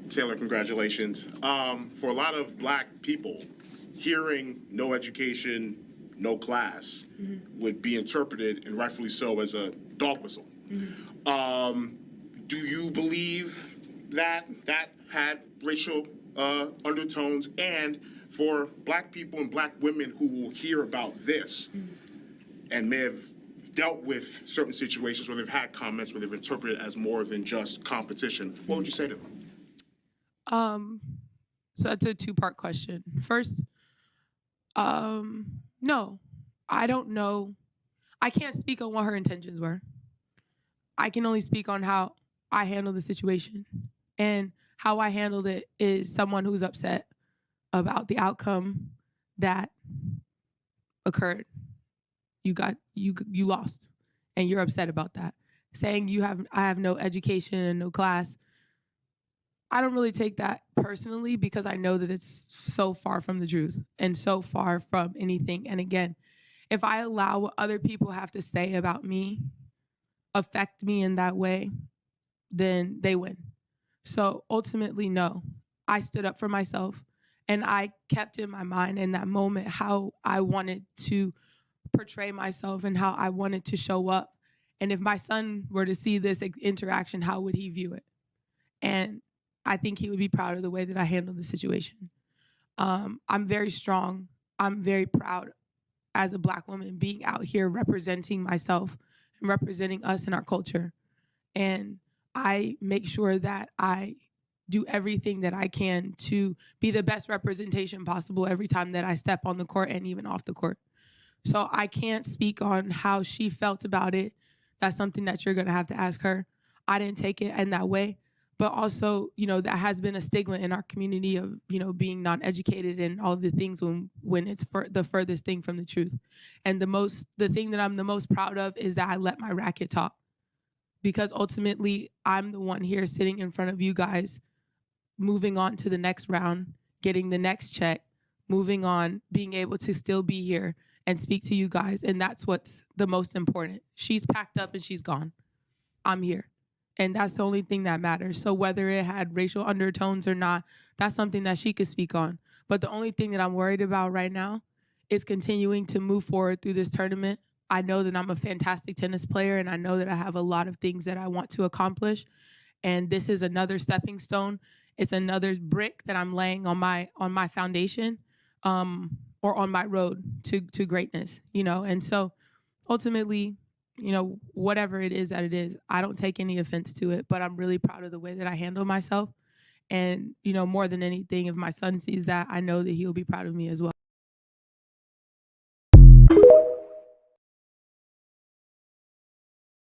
Taylor, congratulations. For a lot of black people, hearing no education, no class would be interpreted, and rightfully so, as a dog whistle. Do you believe that that had racial undertones? And for black people and black women who will hear about this and may have dealt with certain situations where they've had comments where they've interpreted it as more than just competition, what would you say to them? So that's a two-part question. First, no, I don't know. I can't speak on what her intentions were. I can only speak on how I handled the situation. And how I handled it is someone who's upset about the outcome that occurred. You lost, and you're upset about that. Saying I have no education and no class, I don't really take that personally because I know that it's so far from the truth and so far from anything. And again, if I allow what other people have to say about me affect me in that way, then they win. So ultimately, no, I stood up for myself, and I kept in my mind in that moment how I wanted to portray myself and how I wanted to show up. And if my son were to see this interaction, how would he view it? And I think he would be proud of the way that I handled the situation. I'm very strong. I'm very proud as a black woman being out here representing myself and representing us in our culture. And I make sure that I do everything that I can to be the best representation possible every time that I step on the court and even off the court. So I can't speak on how she felt about it. That's something that you're going to have to ask her. I didn't take it in that way. But also, that has been a stigma in our community of, being non-educated and all the things when it's the furthest thing from the truth. And the thing that I'm the most proud of is that I let my racket talk. Because ultimately, I'm the one here sitting in front of you guys, moving on to the next round, getting the next check, moving on, being able to still be here and speak to you guys. And that's what's the most important. She's packed up and she's gone. I'm here. And that's the only thing that matters. So whether it had racial undertones or not, that's something that she could speak on. But the only thing that I'm worried about right now is continuing to move forward through this tournament. I know that I'm a fantastic tennis player, and I know that I have a lot of things that I want to accomplish. And this is another stepping stone. It's another brick that I'm laying on my foundation, or on my road to greatness, And so ultimately, whatever it is that it is, I don't take any offense to it, but I'm really proud of the way that I handle myself. And, more than anything, if my son sees that, I know that he'll be proud of me as well.